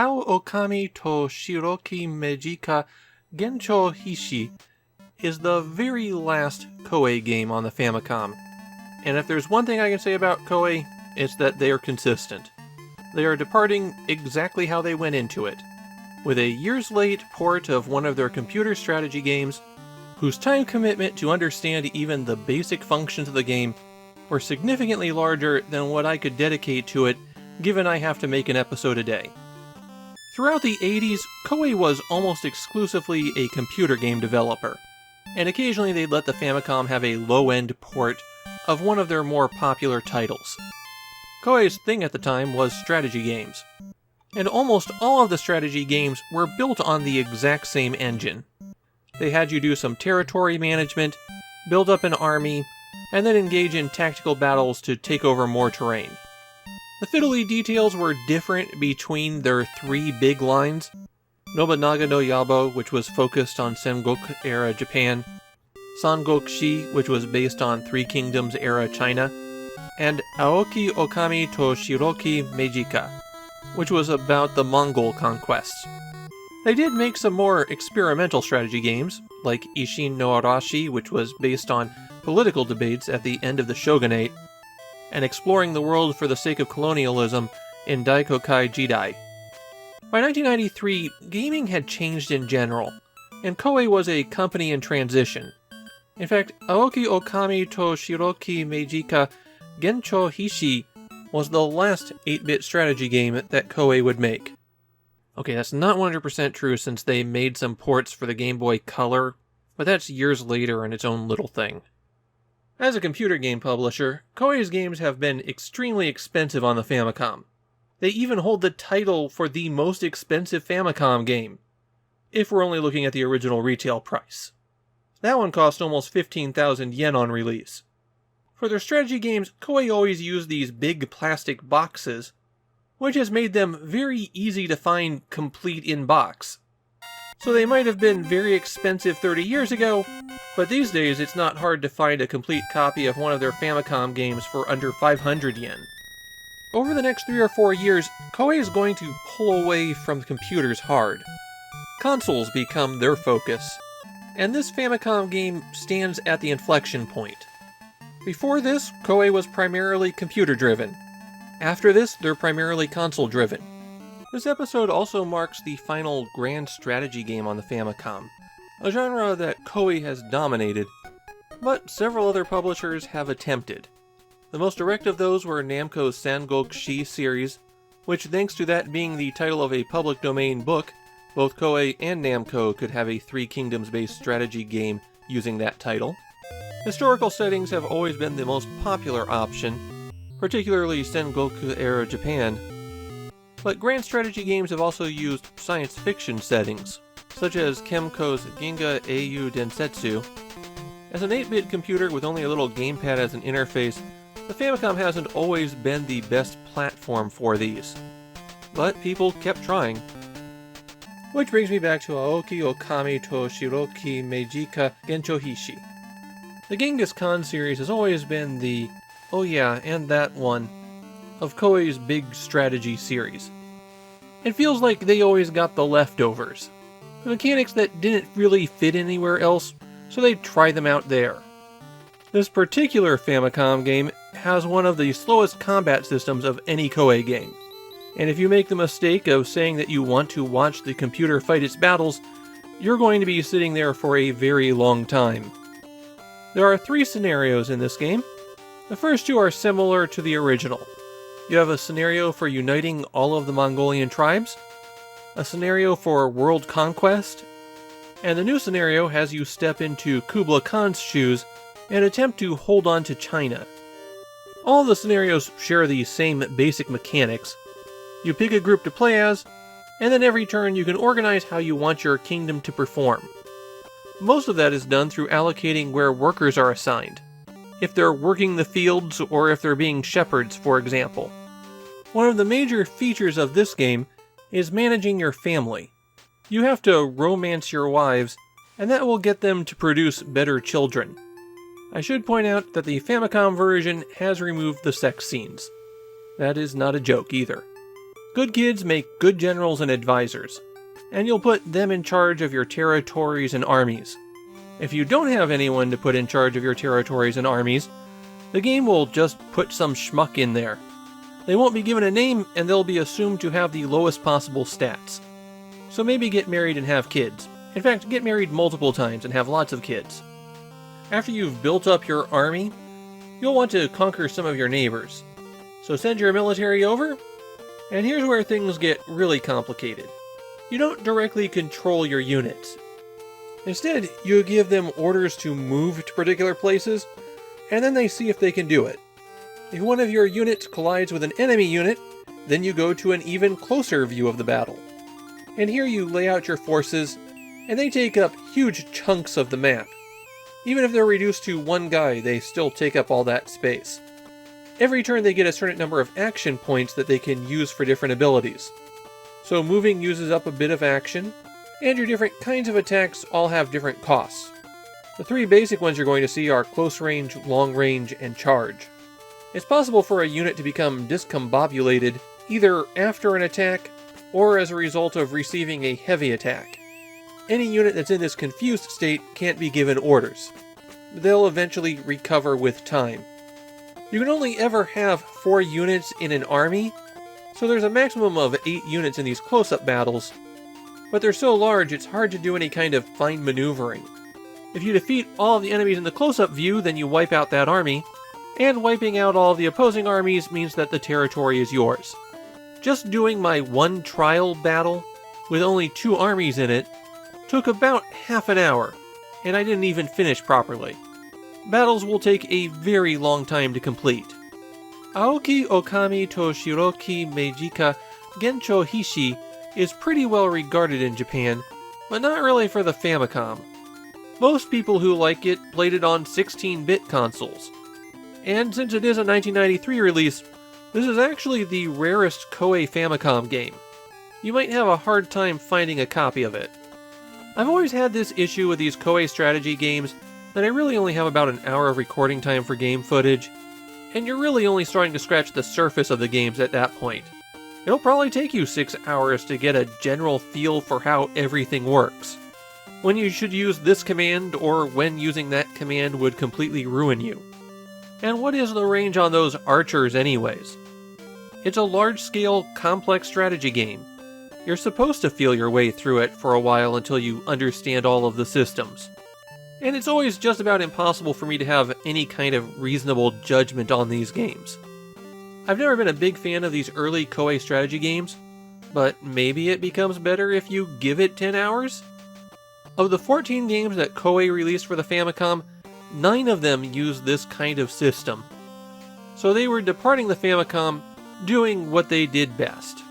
Ookami to Shiroki Mejika Genchou Hishi is the very last Koei game on the Famicom. And if there's one thing I can say about Koei, it's that they are consistent. They are departing exactly how they went into it, with a years-late port of one of their computer strategy games, whose time commitment to understand even the basic functions of the game were significantly larger than what I could dedicate to it, given I have to make an episode a day. Throughout the 80s, Koei was almost exclusively a computer game developer, and occasionally they'd let the Famicom have a low-end port of one of their more popular titles. Koei's thing at the time was strategy games, and almost all of the strategy games were built on the exact same engine. They had you do some territory management, build up an army, and then engage in tactical battles to take over more terrain. The fiddly details were different between their three big lines: Nobunaga no Yabo, which was focused on Sengoku-era Japan, Sangoku-shi, which was based on Three Kingdoms-era China, and Aoki Ookami to Shiroki Mejika, which was about the Mongol conquests. They did make some more experimental strategy games, like Isshin no Arashi, which was based on political debates at the end of the shogunate, and exploring the world for the sake of colonialism in Daikokai Jidai. By 1993, gaming had changed in general, and Koei was a company in transition. In fact, Aoki Ookami to Shiroki Mejika Genchou Hishi was the last 8-bit strategy game that Koei would make. Okay, that's not 100% true since they made some ports for the Game Boy Color, but that's years later and its own little thing. As a computer game publisher, Koei's games have been extremely expensive on the Famicom. They even hold the title for the most expensive Famicom game, if we're only looking at the original retail price. That one cost almost 15,000 yen on release. For their strategy games, Koei always used these big plastic boxes, which has made them very easy to find complete in box. So they might have been very expensive 30 years ago, but these days it's not hard to find a complete copy of one of their Famicom games for under 500 yen. Over the next 3 or 4 years, Koei is going to pull away from computers hard. Consoles become their focus, and this Famicom game stands at the inflection point. Before this, Koei was primarily computer-driven. After this, they're primarily console-driven. This episode also marks the final grand strategy game on the Famicom, a genre that Koei has dominated, but several other publishers have attempted. The most direct of those were Namco's Sangoku-shi series, which, thanks to that being the title of a public domain book, both Koei and Namco could have a Three Kingdoms-based strategy game using that title. Historical settings have always been the most popular option, particularly Sengoku-era Japan, but grand strategy games have also used science fiction settings, such as Kemco's Ginga Eiyu Densetsu. As an 8-bit computer with only a little gamepad as an interface, the Famicom hasn't always been the best platform for these, but people kept trying. Which brings me back to Aoki Ookami to Shiroki Mejika Genchou Hishi. The Genghis Khan series has always been the, oh yeah, and that one, of Koei's big strategy series. It feels like they always got the leftovers, the mechanics that didn't really fit anywhere else, so they tried them out there. This particular Famicom game has one of the slowest combat systems of any Koei game, and if you make the mistake of saying that you want to watch the computer fight its battles, you're going to be sitting there for a very long time. There are 3 scenarios in this game. The first 2 are similar to the original. You have a scenario for uniting all of the Mongolian tribes, a scenario for world conquest, and the new scenario has you step into Kublai Khan's shoes and attempt to hold on to China. All the scenarios share the same basic mechanics. You pick a group to play as, and then every turn you can organize how you want your kingdom to perform. Most of that is done through allocating where workers are assigned, if they're working the fields or if they're being shepherds, for example. One of the major features of this game is managing your family. You have to romance your wives, and that will get them to produce better children. I should point out that the Famicom version has removed the sex scenes. That is not a joke either. Good kids make good generals and advisors, and you'll put them in charge of your territories and armies. If you don't have anyone to put in charge of your territories and armies, the game will just put some schmuck in there. They won't be given a name, and they'll be assumed to have the lowest possible stats. So maybe get married and have kids. In fact, get married multiple times and have lots of kids. After you've built up your army, you'll want to conquer some of your neighbors. So send your military over, and here's where things get really complicated. You don't directly control your units. Instead, you give them orders to move to particular places, and then they see if they can do it. If one of your units collides with an enemy unit, then you go to an even closer view of the battle. And here you lay out your forces, and they take up huge chunks of the map. Even if they're reduced to one guy, they still take up all that space. Every turn they get a certain number of action points that they can use for different abilities. So moving uses up a bit of action, and your different kinds of attacks all have different costs. The three basic ones you're going to see are close range, long range, and charge. It's possible for a unit to become discombobulated either after an attack or as a result of receiving a heavy attack. Any unit that's in this confused state can't be given orders. They'll eventually recover with time. You can only ever have 4 units in an army, so there's a maximum of 8 units in these close-up battles, but they're so large it's hard to do any kind of fine maneuvering. If you defeat all of the enemies in the close-up view, then you wipe out that army, and wiping out all of the opposing armies means that the territory is yours. Just doing my one trial battle, with only 2 armies in it, took about half an hour, and I didn't even finish properly. Battles will take a very long time to complete. Aoki, Ookami to Shiroki, Mejika, Genchou, Hishi is pretty well regarded in Japan, but not really for the Famicom. Most people who like it played it on 16-bit consoles. And since it is a 1993 release, this is actually the rarest Koei Famicom game. You might have a hard time finding a copy of it. I've always had this issue with these Koei strategy games that I really only have about an hour of recording time for game footage, and you're really only starting to scratch the surface of the games at that point. It'll probably take you 6 hours to get a general feel for how everything works. When you should use this command or when using that command would completely ruin you. And what is the range on those archers anyways? It's a large-scale, complex strategy game. You're supposed to feel your way through it for a while until you understand all of the systems. And it's always just about impossible for me to have any kind of reasonable judgment on these games. I've never been a big fan of these early Koei strategy games, but maybe it becomes better if you give it 10 hours? Of the 14 games that Koei released for the Famicom, 9 of them use this kind of system. So they were departing the Famicom, doing what they did best.